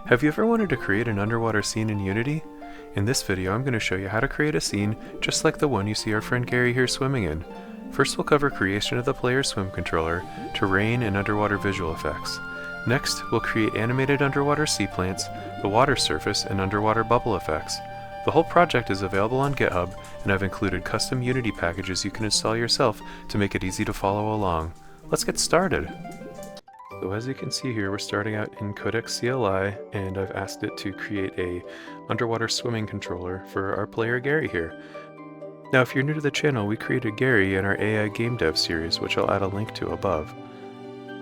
Have you ever wanted to create an underwater scene in Unity? In this video I'm going to show you how to create a scene just like the one you see our friend Gary here swimming in. First we'll cover creation of the player's swim controller, terrain, and underwater visual effects. Next we'll create animated underwater sea plants, the water surface, and underwater bubble effects. The whole project is available on GitHub, and I've included custom Unity packages you can install yourself to make it easy to follow along. Let's get started! So as you can see here, we're starting out in Codex CLI, and I've asked it to create a underwater swimming controller for our player Gary here. Now if you're new to the channel, we created Gary in our AI game dev series, which I'll add a link to above.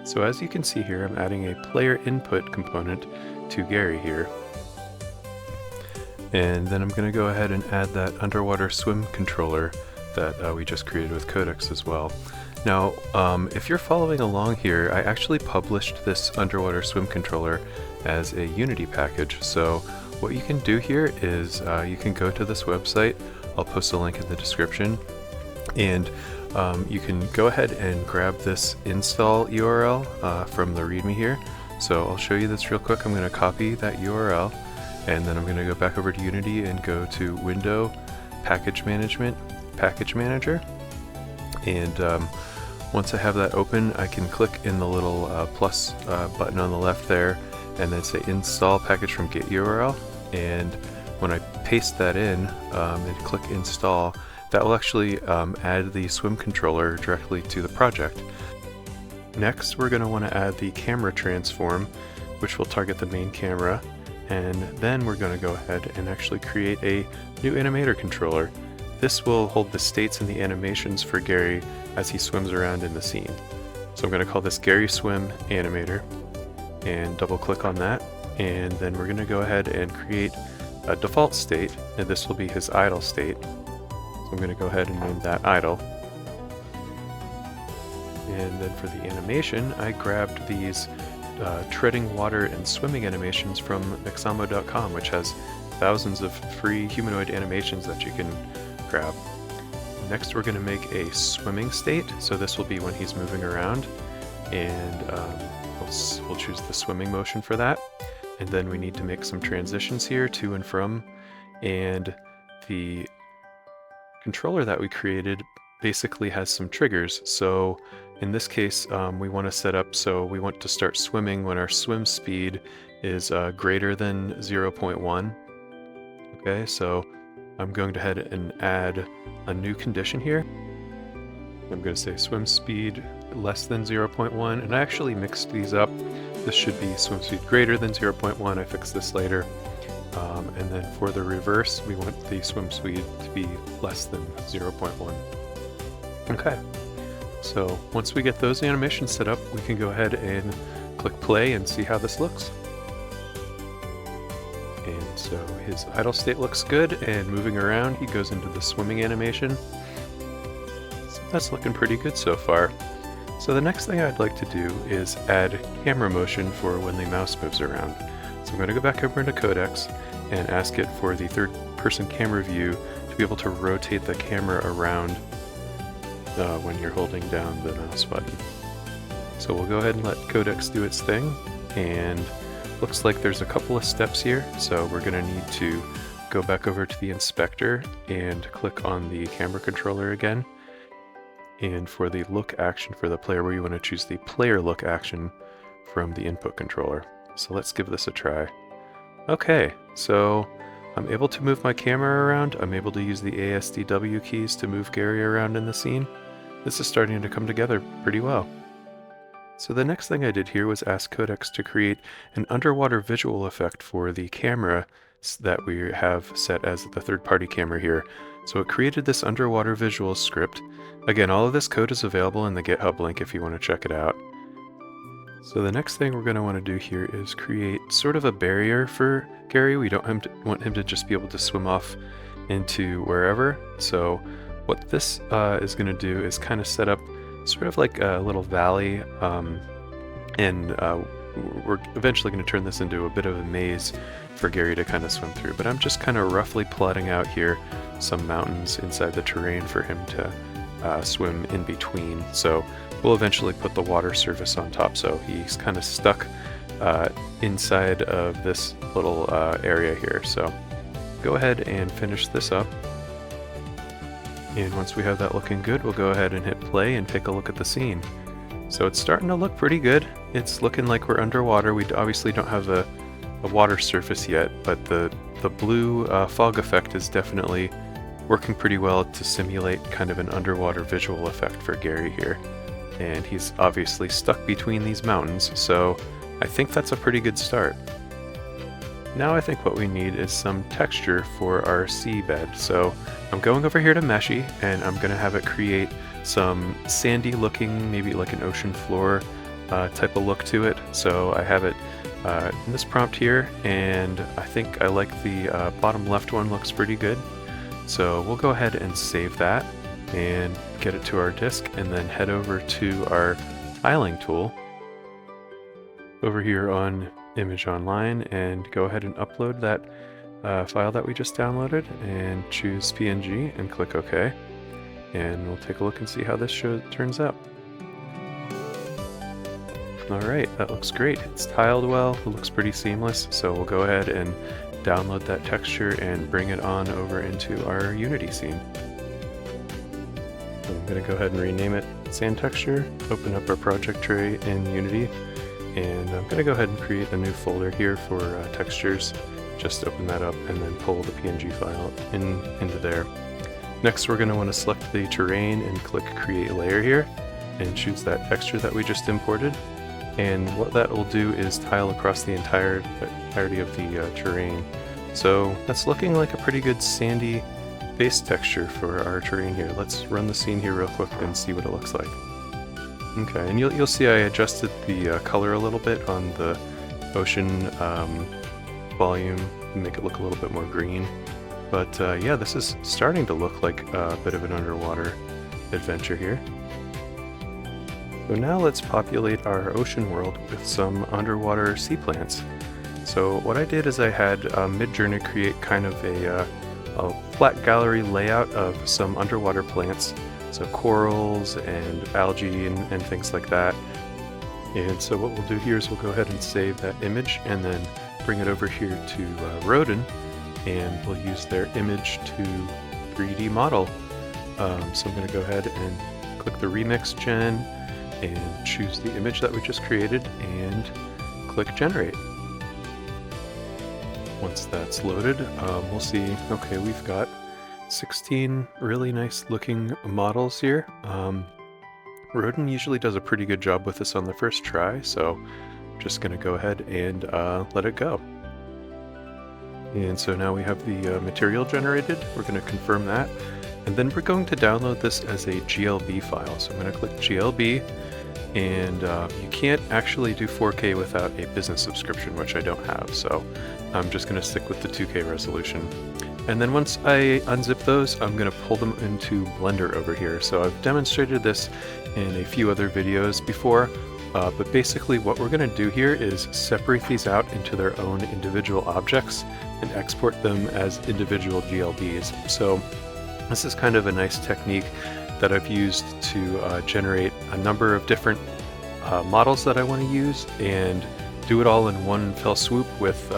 So as you can see here, I'm adding a player input component to Gary here. And then I'm going to go ahead and add that underwater swim controller that we just created with Codex as well. Now, if you're following along here, I actually published this underwater swim controller as a Unity package. So what you can do here is you can go to this website. I'll post a link in the description, and you can go ahead and grab this install URL from the README here. So I'll show you this real quick. I'm going to copy that URL, and then I'm going to go back over to Unity and go to Window, Package Management, Package Manager. And once I have that open, I can click in the little plus button on the left there and then say install package from Git URL. And when I paste that in and click install, that will actually add the swim controller directly to the project. Next, we're going to want to add the camera transform, which will target the main camera. And then we're going to go ahead and actually create a new animator controller. This will hold the states and the animations for Gary as he swims around in the scene. So I'm going to call this Gary Swim Animator, and double click on that, and then we're going to go ahead and create a default state, and this will be his idle state. So I'm going to go ahead and name that idle. And then for the animation, I grabbed these treading water and swimming animations from mixamo.com, which has thousands of free humanoid animations that you can grab. Next we're going to make a swimming state, so this will be when he's moving around, and we'll choose the swimming motion for that. And then we need to make some transitions here to and from, and the controller that we created basically has some triggers. So in this case we want to set up so we want to start swimming when our swim speed is greater than 0.1. Okay, so I'm going to head and add a new condition here. I'm going to say swim speed less than 0.1, and I actually mixed these up. This should be swim speed greater than 0.1. I fixed this later. And then for the reverse, we want the swim speed to be less than 0.1. Okay, so once we get those animations set up, we can go ahead and click play and see how this looks. And so his idle state looks good, and moving around he goes into the swimming animation. So that's looking pretty good so far. So the next thing I'd like to do is add camera motion for when the mouse moves around. So I'm going to go back over into Codex and ask it for the third-person camera view to be able to rotate the camera around when you're holding down the mouse button. So we'll go ahead and let Codex do its thing, and looks like there's a couple of steps here, so we're going to need to go back over to the inspector and click on the camera controller again. And for the look action for the player, we want to choose the player look action from the input controller. So let's give this a try. Okay, so I'm able to move my camera around. I'm able to use the ASDW keys to move Gary around in the scene. This is starting to come together pretty well. So the next thing I did here was ask Codex to create an underwater visual effect for the camera that we have set as the third-party camera here. So it created this underwater visual script. Again, all of this code is available in the GitHub link if you want to check it out. So the next thing we're going to want to do here is create sort of a barrier for Gary. We don't want him to just be able to swim off into wherever. So what this is going to do is kind of set up sort of like a little valley, and we're eventually going to turn this into a bit of a maze for Gary to kind of swim through. But I'm just kind of roughly plotting out here some mountains inside the terrain for him to swim in between. So we'll eventually put the water surface on top, so he's kind of stuck inside of this little area here. So go ahead and finish this up. And once we have that looking good, we'll go ahead and hit play and take a look at the scene. So it's starting to look pretty good. It's looking like we're underwater. We obviously don't have a water surface yet, but the blue fog effect is definitely working pretty well to simulate kind of an underwater visual effect for Gary here. And he's obviously stuck between these mountains, so I think that's a pretty good start. Now I think what we need is some texture for our seabed. So I'm going over here to Meshy, and I'm going to have it create some sandy looking, maybe like an ocean floor type of look to it. So I have it in this prompt here, and I think I like the bottom left one, looks pretty good. So we'll go ahead and save that and get it to our disk, and then head over to our tiling tool over here on Image Online and go ahead and upload that file that we just downloaded and choose PNG and click OK. And we'll take a look and see how this turns out. Alright, that looks great. It's tiled well, it looks pretty seamless, so we'll go ahead and download that texture and bring it on over into our Unity scene. So I'm going to go ahead and rename it Sand Texture, open up our project tray in Unity, and I'm going to go ahead and create a new folder here for textures. Just open that up and then pull the PNG file into there. Next we're going to want to select the terrain and click Create Layer here, and choose that texture that we just imported. And what that will do is tile across the entirety of the terrain. So that's looking like a pretty good sandy base texture for our terrain here. Let's run the scene here real quick and see what it looks like. Okay, and you'll see I adjusted the color a little bit on the ocean volume to make it look a little bit more green. But yeah, this is starting to look like a bit of an underwater adventure here. So now let's populate our ocean world with some underwater sea plants. So what I did is I had Midjourney create kind of a flat gallery layout of some underwater plants. So corals and algae and things like that. And so what we'll do here is we'll go ahead and save that image and then bring it over here to Rodin, and we'll use their image to 3D model. So I'm going to go ahead and click the remix gen and choose the image that we just created and click generate. Once that's loaded, we'll see, okay, we've got 16 really nice looking models here. Rodin usually does a pretty good job with this on the first try, so I'm just going to go ahead and let it go. And so now we have the material generated. We're going to confirm that. And then we're going to download this as a GLB file. So I'm going to click GLB, and you can't actually do 4K without a business subscription, which I don't have. So I'm just going to stick with the 2K resolution. And then once I unzip those, I'm going to pull them into Blender over here. So I've demonstrated this in a few other videos before, but basically what we're going to do here is separate these out into their own individual objects and export them as individual GLBs. So this is kind of a nice technique that I've used to generate a number of different models that I want to use and do it all in one fell swoop with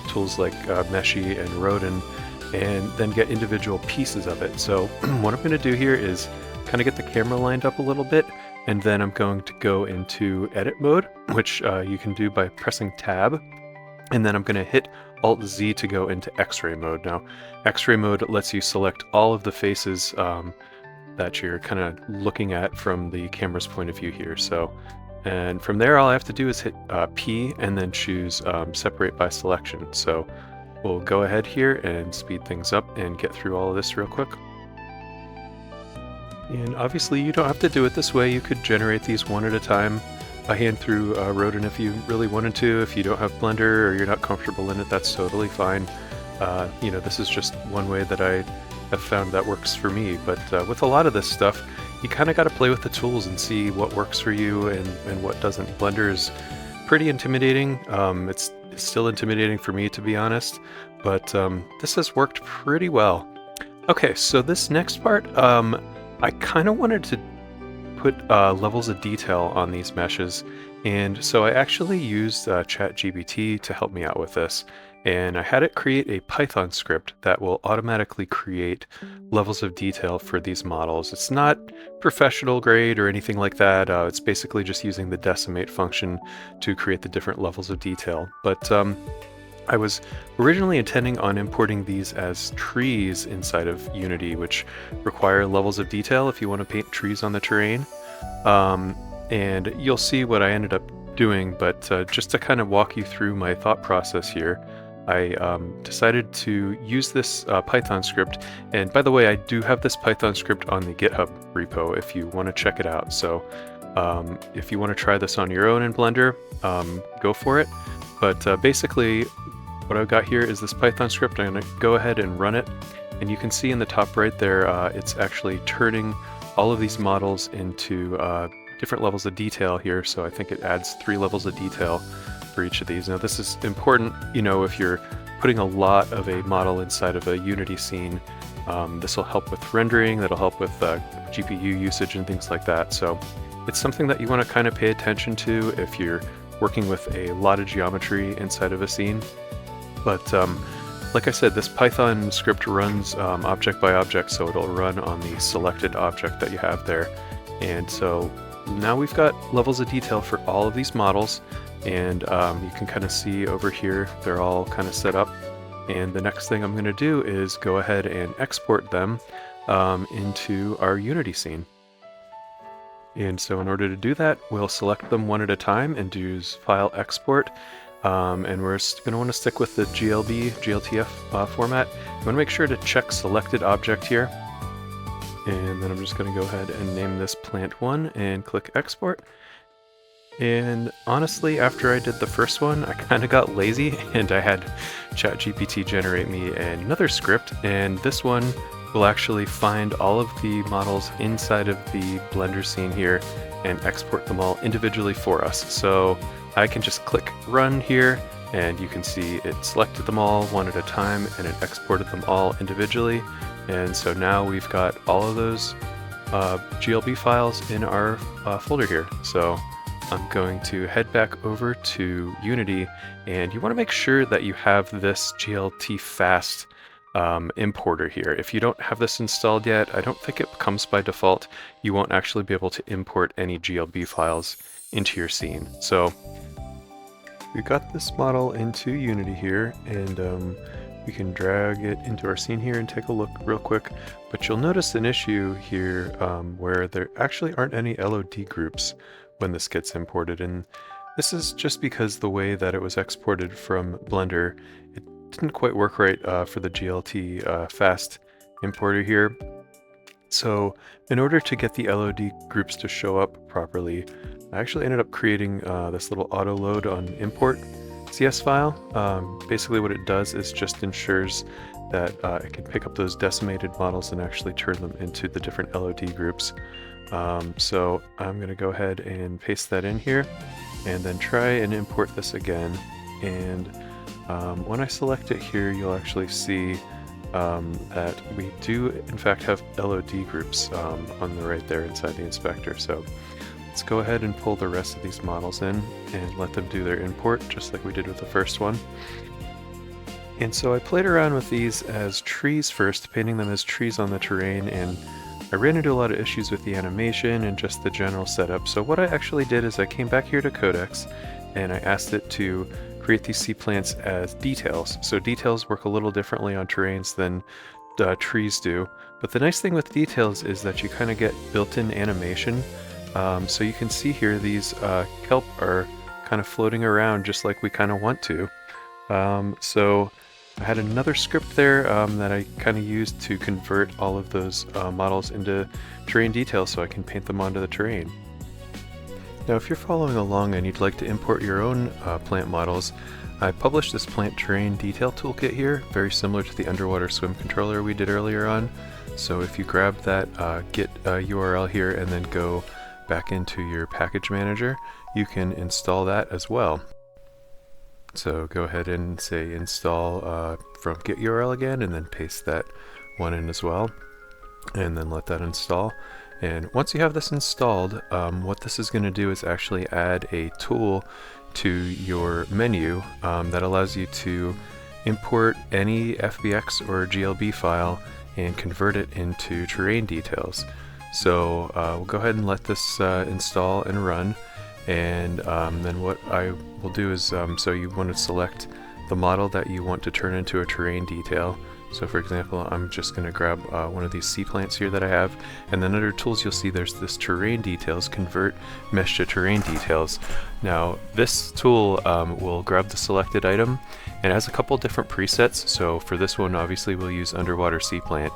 tools like Meshy and Rodin, and then get individual pieces of it. So what I'm going to do here is kind of get the camera lined up a little bit, and then I'm going to go into edit mode, which you can do by pressing tab, and then I'm going to hit Alt-Z to go into X-ray mode. Now, X-ray mode lets you select all of the faces that you're kind of looking at from the camera's point of view here. So, and from there, all I have to do is hit P and then choose separate by selection. So we'll go ahead here and speed things up and get through all of this real quick. And obviously you don't have to do it this way. You could generate these one at a time by hand through Rodin if you really wanted to. If you don't have Blender or you're not comfortable in it, that's totally fine. You know, this is just one way that I have found that works for me. But with a lot of this stuff, you kind of got to play with the tools and see what works for you and what doesn't. Blender is pretty intimidating. It's still intimidating for me, to be honest, but this has worked pretty well. Okay, so this next part, I kind of wanted to put levels of detail on these meshes, and so I actually used ChatGPT to help me out with this, and I had it create a Python script that will automatically create levels of detail for these models. It's not professional grade or anything like that. It's basically just using the decimate function to create the different levels of detail. But I was originally intending on importing these as trees inside of Unity, which require levels of detail if you want to paint trees on the terrain. And you'll see what I ended up doing, but just to kind of walk you through my thought process here, I decided to use this Python script. And by the way, I do have this Python script on the GitHub repo if you want to check it out. So if you want to try this on your own in Blender, go for it. But basically, what I've got here is this Python script. I'm going to go ahead and run it. And you can see in the top right there, it's actually turning all of these models into different levels of detail here. So I think it adds 3 levels of detail for each of these. Now this is important, you know, if you're putting a lot of a model inside of a Unity scene. This will help with rendering, that'll help with GPU usage and things like that. So it's something that you want to kind of pay attention to if you're working with a lot of geometry inside of a scene. But like I said, this Python script runs object by object, so it'll run on the selected object that you have there. And so now we've got levels of detail for all of these models, and you can kind of see over here they're all kind of set up. And the next thing I'm going to do is go ahead and export them into our Unity scene. And so in order to do that, we'll select them one at a time and use File Export. And we're going to want to stick with the GLTF format. You want to make sure to check Selected Object here. And then I'm just going to go ahead and name this Plant 1 and click Export. And honestly, after I did the first one, I kind of got lazy and I had ChatGPT generate me another script, and this one will actually find all of the models inside of the Blender scene here and export them all individually for us. So I can just click Run here, and you can see it selected them all one at a time and it exported them all individually. And so now we've got all of those GLB files in our folder here. So I'm going to head back over to Unity, and you want to make sure that you have this GLT fast importer here. If you don't have this installed yet, I don't think it comes by default. You won't actually be able to import any GLB files into your scene. So we got this model into Unity here, and we can drag it into our scene here and take a look real quick. But you'll notice an issue here where there actually aren't any LOD groups when this gets imported, and this is just because the way that it was exported from Blender, it didn't quite work right for the GLT fast importer here. So in order to get the LOD groups to show up properly, I actually ended up creating this little auto load on import CS file. Basically what it does is just ensures that it can pick up those decimated models and actually turn them into the different LOD groups. So I'm going to go ahead and paste that in here and then try and import this again. And when I select it here, you'll actually see that we do in fact have LOD groups on the right there inside the inspector. So let's go ahead and pull the rest of these models in and let them do their import just like we did with the first one. And so I played around with these as trees first, painting them as trees on the terrain, and I ran into a lot of issues with the animation and just the general setup. So what I actually did is I came back here to Codex and I asked it to create these sea plants as details. So details work a little differently on terrains than trees do. But the nice thing with details is that you kind of get built-in animation. So you can see here these kelp are kind of floating around just like we kind of want to. So I had another script there that I kind of used to convert all of those models into terrain details so I can paint them onto the terrain. Now if you're following along and you'd like to import your own plant models, I published this plant terrain detail toolkit here, very similar to the underwater swim controller we did earlier on. So if you grab that Git URL here and then go back into your package manager, you can install that as well. So go ahead and say install from Git URL again, and then paste that one in as well, and then let that install. And once you have this installed, what this is going to do is actually add a tool to your menu that allows you to import any FBX or GLB file and convert it into terrain details. So we'll go ahead and let this install and run, and then what I will do is, so you want to select the model that you want to turn into a terrain detail. So for example, I'm just going to grab one of these sea plants here that I have, and then under tools you'll see there's this terrain details, convert mesh to terrain details. Now this tool will grab the selected item, and it has a couple different presets. So for this one obviously we'll use underwater sea plant,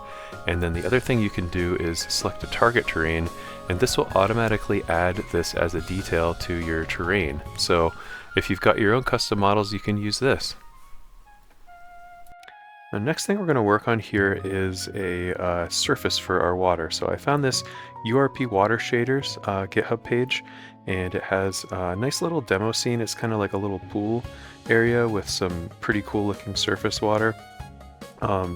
and then the other thing you can do is select a target terrain, and this will automatically add this as a detail to your terrain. So if you've got your own custom models, you can use this. The next thing we're going to work on here is a surface for our water. So I found this URP water shaders GitHub page, and it has a nice little demo scene. It's kind of like a little pool area with some pretty cool looking surface water.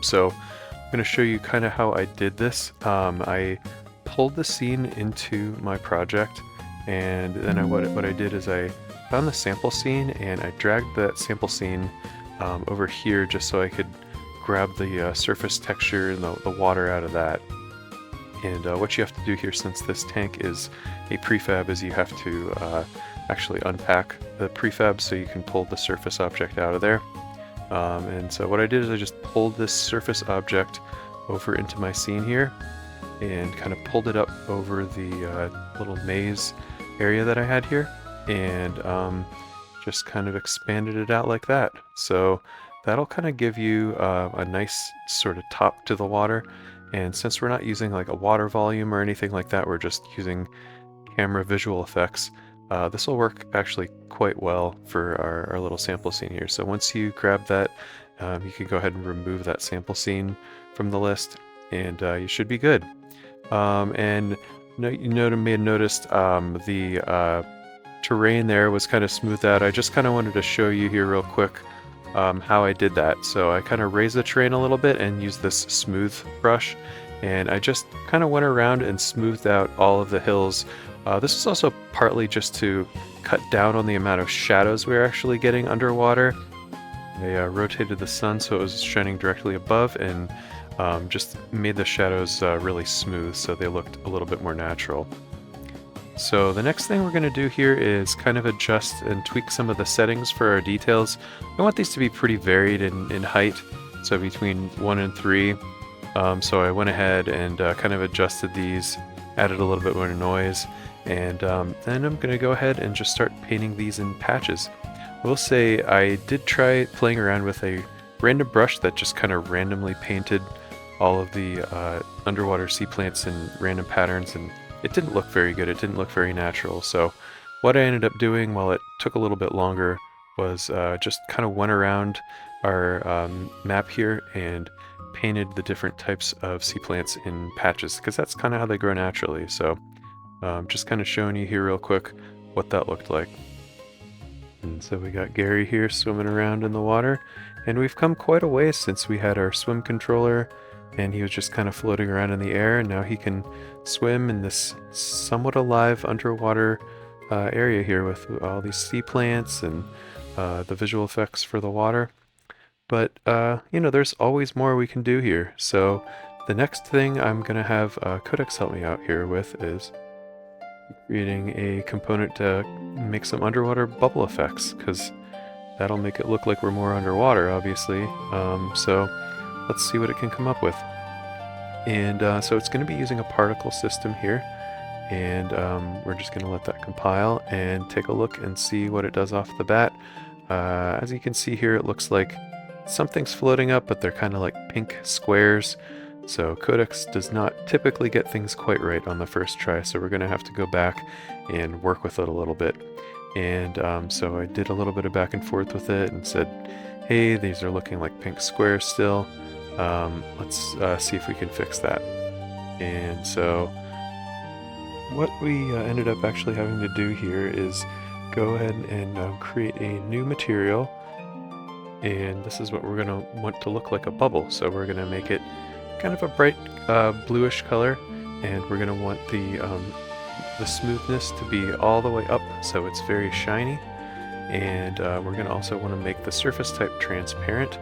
So I'm going to show you kind of how I did this. I pulled the scene into my project, and then what I did is I found the sample scene and I dragged that sample scene over here just so I could grab the surface texture and the water out of that. And what you have to do here, since this tank is a prefab, is you have to actually unpack the prefab so you can pull the surface object out of there. And so what I did is I just pulled this surface object over into my scene here and kind of pulled it up over the little maze area that I had here, and just kind of expanded it out like that. So that'll kind of give you a nice sort of top to the water. And since we're not using like a water volume or anything like that, we're just using camera visual effects, this will work actually quite well for our little sample scene here. So once you grab that, you can go ahead and remove that sample scene from the list, and you should be good. And you may have noticed the terrain there was kind of smoothed out. I just kind of wanted to show you here real quick how I did that. So I kind of raised the terrain a little bit and used this smooth brush, and I just kind of went around and smoothed out all of the hills. This is also partly just to cut down on the amount of shadows we're actually getting underwater. I rotated the sun so it was shining directly above, and just made the shadows really smooth so they looked a little bit more natural. So the next thing we're going to do here is kind of adjust and tweak some of the settings for our details. I want these to be pretty varied in height, so between 1 and 3. So I went ahead and kind of adjusted these, added a little bit more noise, and then I'm going to go ahead and just start painting these in patches. I will say I did try playing around with a random brush that just kind of randomly painted all of the underwater sea plants in random patterns, and it didn't look very good. It didn't look very natural. So what I ended up doing, while it took a little bit longer, was just kind of went around our map here and painted the different types of sea plants in patches, because that's kind of how they grow naturally. So just kind of showing you here real quick what that looked like. And so we got Gary here swimming around in the water, and we've come quite a ways since we had our swim controller and he was just kind of floating around in the air, and now he can swim in this somewhat alive underwater area here with all these sea plants and the visual effects for the water. But you know, there's always more we can do here. So the next thing I'm gonna have Codex help me out here with is creating a component to make some underwater bubble effects, because that'll make it look like we're more underwater, obviously. So let's see what it can come up with. And so it's going to be using a particle system here, and we're just going to let that compile and take a look and see what it does off the bat. As you can see here, it looks like something's floating up, but they're kind of like pink squares. So Codex does not typically get things quite right on the first try, so we're going to have to go back and work with it a little bit. And so I did a little bit of back and forth with it and said, hey, these are looking like pink squares still. Let's see if we can fix that. And so what we ended up actually having to do here is go ahead and create a new material, and this is what we're going to want to look like a bubble. So we're going to make it kind of a bright bluish color, and we're going to want the smoothness to be all the way up so it's very shiny, and we're going to also want to make the surface type transparent.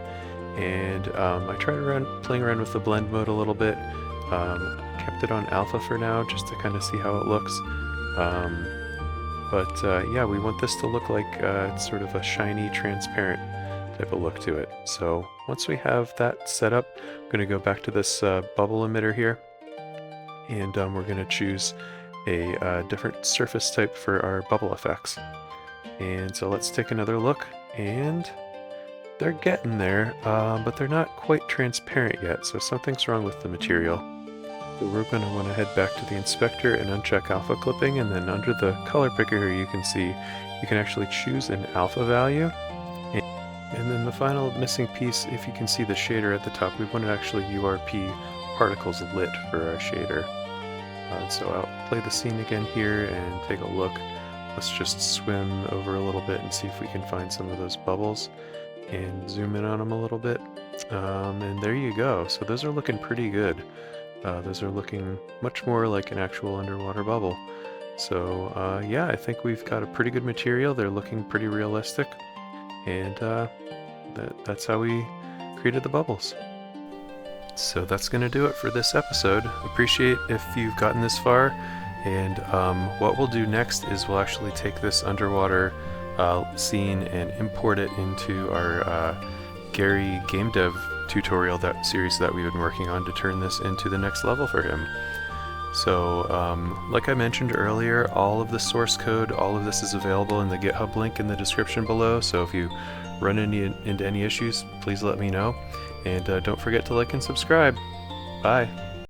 And I tried playing around with the blend mode a little bit, kept it on alpha for now just to kind of see how it looks. Yeah, we want this to look like it's sort of a shiny, transparent type of look to it. So once we have that set up, I'm going to go back to this bubble emitter here, and we're going to choose a different surface type for our bubble effects. And so let's take another look, and they're getting there, but they're not quite transparent yet, so something's wrong with the material. So we're going to want to head back to the inspector and uncheck alpha clipping, and then under the color picker here you can see you can actually choose an alpha value. And then the final missing piece, if you can see the shader at the top, we want to actually URP particles lit for our shader. So I'll play the scene again here and take a look. Let's just swim over a little bit and see if we can find some of those bubbles and zoom in on them a little bit. And there you go. So those are looking pretty good. Those are looking much more like an actual underwater bubble. So yeah, I think we've got a pretty good material. They're looking pretty realistic. And that's how we created the bubbles. So that's going to do it for this episode. Appreciate if you've gotten this far. And what we'll do next is we'll actually take this underwater scene and import it into our Gary game dev tutorial series that we've been working on to turn this into the next level for him. So like I mentioned earlier, all of the source code, all of this is available in the GitHub link in the description below, so if you run into any issues, please let me know. And don't forget to like and subscribe. Bye!